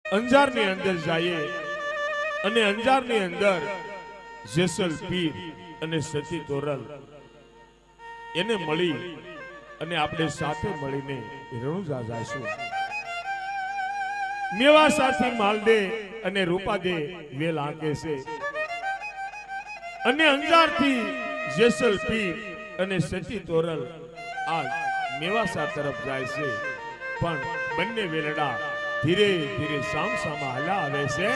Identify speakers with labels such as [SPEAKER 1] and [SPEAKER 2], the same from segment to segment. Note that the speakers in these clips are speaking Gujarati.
[SPEAKER 1] અંજારની અંદર જઈએ અને અંજારની અંદર જેસલ પીર અને સતી તોરલ એને મળી અને આપણે સાથે મળીને રણુજા જઈશું. મેવા સાથી માલદે અને રૂપાદે વેલ આંકે છે અને અંજારથી જેસલ પીર અને સતી તોરલ આ મેવાસા તરફ જાય છે, પણ બંને વેલડા ધીરે ધીરે સામસામા હાલા આવે છે.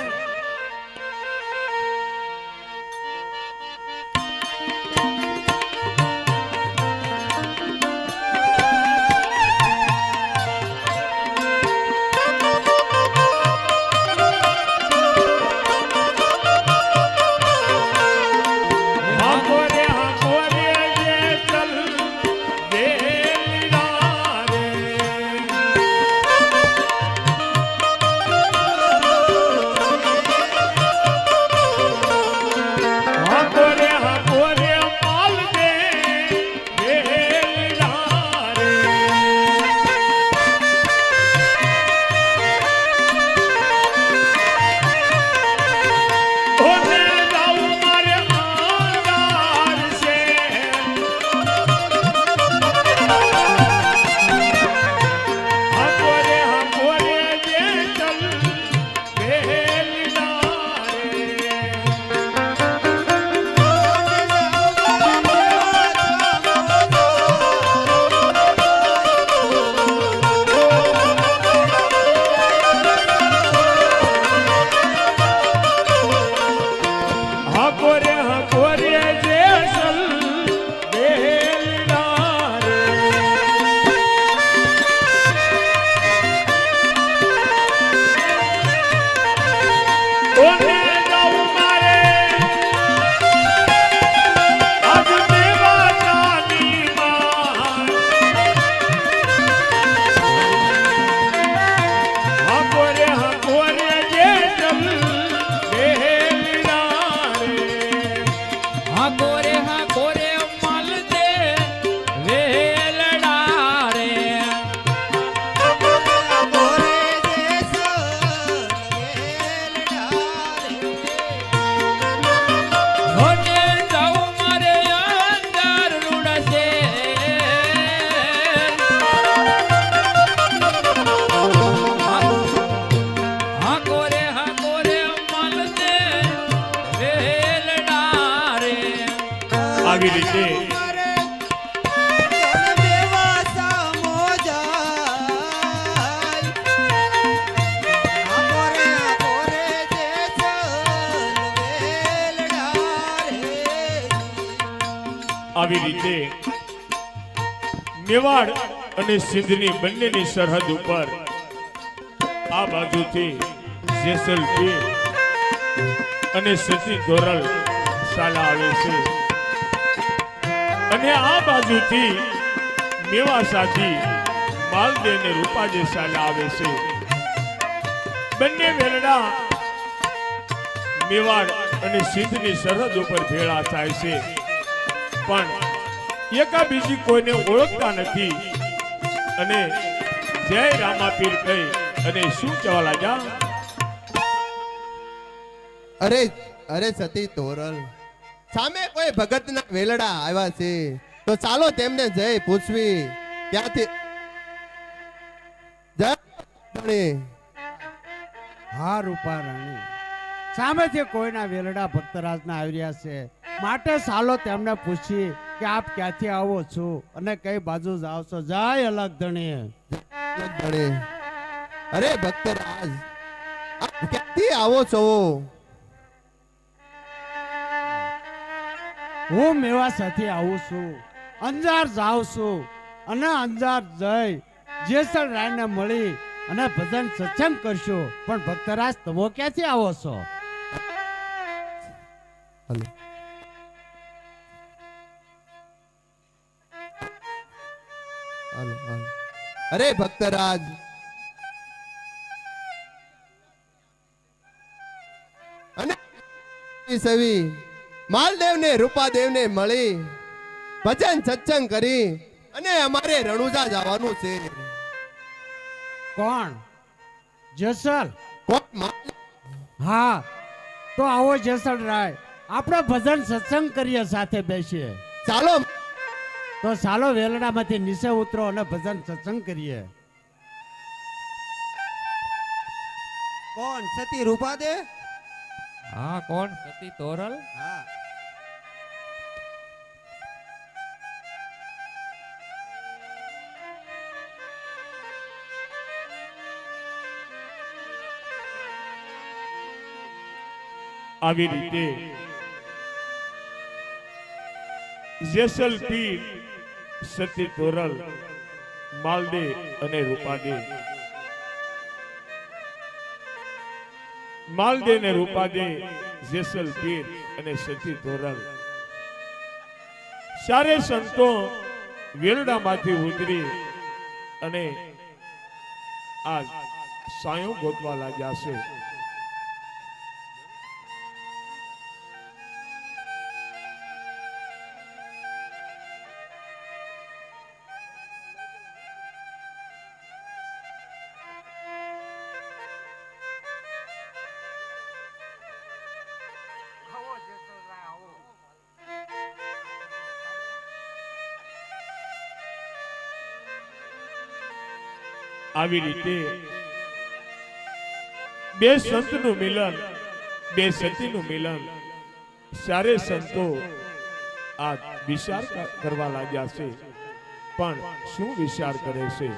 [SPEAKER 1] આવી રીતે મેવાડ અને સિંધની બંનેની સરહદ ઉપર આ બાજુથી જેસલ પીર અને સતી તોરલ સાલા આવે છે અને આ બાજુથી મેવાસાથી માલદે અને રૂપાદે સાલા આવે છે. બંને વેલડા મેવાડ અને સિંધની સરહદ ઉપર ભેળા થાય છે, પણ એકા બીજી કોઈને ઓળખતા નથી અને જય રામાપીર કહી અને શું કહેવા લાગ્યા?
[SPEAKER 2] અરે અરે સતી તોરલ, સામે કોઈ ભગતના વેલડા આવ્યા છે તો ચાલો તેમને જય પૂછવી. ક્યાંથી જય રાણી?
[SPEAKER 3] હા રૂપા રાણી, સામેથી કોઈના વેલડા ભક્તરાજના આવી રહ્યા છે, માટે ચાલો તેમને પૂછી કે આપ ક્યાંથી આવો છો અને કઈ બાજુ જાઓ છો. જય અલગ ધણી.
[SPEAKER 2] અરે ભક્તરાજ, આપ ક્યાંથી આવો છો?
[SPEAKER 3] હું મેવા સાથે આવું છું, અંજાર જાઉં છું અને અંજાર જઈ જેસલ રાયને મળી અને ભજન સત્સંગ કરશો. પણ ભક્તરાજ, તમે ક્યાંથી આવો છો?
[SPEAKER 2] Hello, hello, hello. અરે ભક્તરાજ, અને સવી માલદેવ ને રૂપાદેવ ને મળી ભજન સત્સંગ કરી અને અમારે રણુજા જવાનું છે.
[SPEAKER 3] કોણ? જેસલ?
[SPEAKER 2] કોણ
[SPEAKER 3] હા તો આવો જેસલરાય, આપણે ભજન સત્સંગ કરીએ, સાથે બેસીએ.
[SPEAKER 2] ચાલો.
[SPEAKER 3] તો ચાલો વેલડામાંથી નીચે ઉતરો અને ભજન સત્સંગ કરીએ.
[SPEAKER 2] કોણ? સતી રૂપા દે?
[SPEAKER 4] હા, કોણ? સતી તોરલ?
[SPEAKER 2] હા.
[SPEAKER 1] આવી રીતે જેસલ પીર, સતી તોરલ, માલદે અને રૂપાદે, માલદે ને રૂપાદે, જેસલ પીર અને સતી તોરલ ચારે સંતો વેલડામાંથી ઉતરી અને આ સાયો ગોતવા લાગ્યા છે. આવી રીતે બે સંતનું મિલન, બે સતીનું મિલન, ચારે સંતો આ વિચાર કરવા લાગ્યા છે. પણ શું વિચાર કરે છે?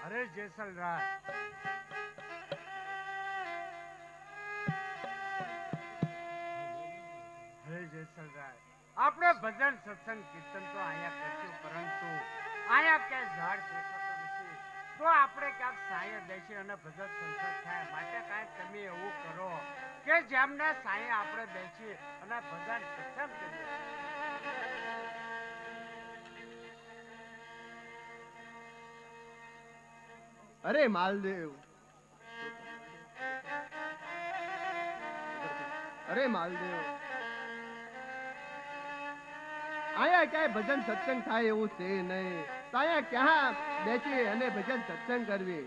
[SPEAKER 3] અરે જેસલરાય, આપણે ભજન સત્સંગ કીર્તન તો અહીંયા કરશું, પરંતુ અહીંયા ક્યાંય ઝાડ દેખાતો નથી. તો આપણે ક્યાંક સાંયે બેસી અને ભજન સત્સંગ થાય. માટે કાંઈ તમે એવું કરો કે જેમને સાંયે આપણે બેસી અને ભજન સત્સંગ કરીએ.
[SPEAKER 2] અરે માલદેવ, અરે માલદેવ, આયા ક્યાંય ભજન સત્સંગ થાય એવું છે નહીં. તો આયા ક્યાં બેસી અને ભજન સત્સંગ કરવી?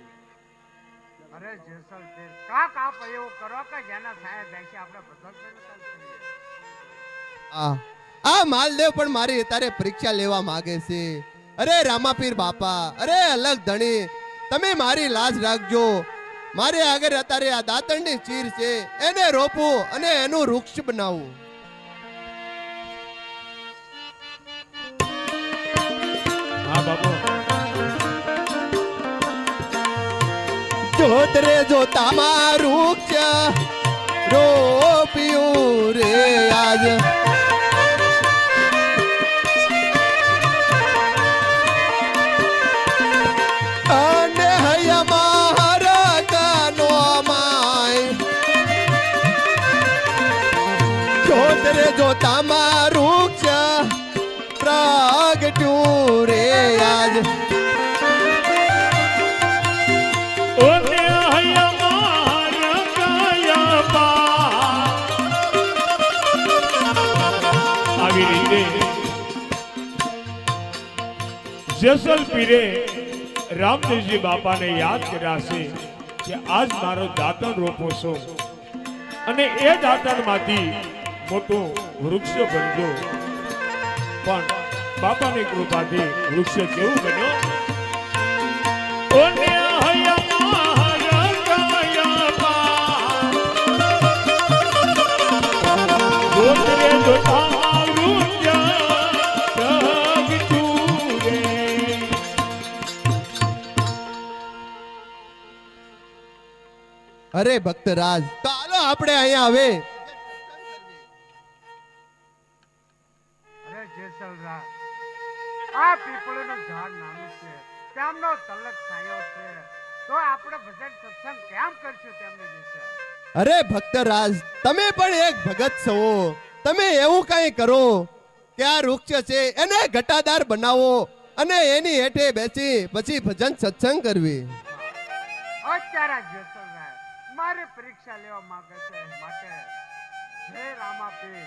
[SPEAKER 3] અરે જેસલ પીર, કાક આપ એવું કરો કે જેના સાંયે બેસી આપણે ભજન સત્સંગ કરીએ.
[SPEAKER 2] આ માલદેવ પણ મારી અત્યારે પરીક્ષા લેવા માંગે છે. અરે રામાપીર બાપા, અરે અલગ ધણી, તમે મારી લાજ રાખજો. મારે આગળ અત્યારે આ દાતણની ચીર છે, એને રોપવું અને એનું વૃક્ષ બનાવવું.
[SPEAKER 1] હા બાપુ.
[SPEAKER 2] જોતરે જો તમારું વૃક્ષ રોપ્યું રે આજ, અને હૈયામાં હરકનો માય. જોતરે જો તમારું વૃક્ષ પ્રગટ્યું રે આજ,
[SPEAKER 1] ઓને હૈયામાં રંગાયા પા. આવી રીતે જેસલ પીરે રામદેવજી બાપાને યાદ કર્યા છે કે આજ મારો દાતણ રોપો છો અને એ દાતણમાંથી મોટું વૃક્ષ બનજો. પણ બાપાની કૃપાથી વૃક્ષ કેવું બન્યો? ઓને હૈયામાં રંગાયા પા. ગોતરે જો તારું પ્રગટ્યું રે.
[SPEAKER 2] અરે ભક્તરાજ, તો હાલો આપણે અહીંયા આવે.
[SPEAKER 3] અરે જેસલરાય, આ પીપળનું ઝાડ નાનું છે, તેમનો તલક છાયો છે, તો આપણે ભજન સત્સંગ કેમ કરશું તેમની વિશે?
[SPEAKER 2] અરે ભક્તરાજ, તમે પણ એક ભગત છો. તમે એવું કઈ કરો કે આ વૃક્ષ છે એને ઘટાદાર બનાવો અને એની હેઠે બેસી પછી ભજન સત્સંગ કરવી.
[SPEAKER 3] અત્યારે જેસલરાય મારી પરીક્ષા લેવા માંગે છે, માટે હે રામાપીર,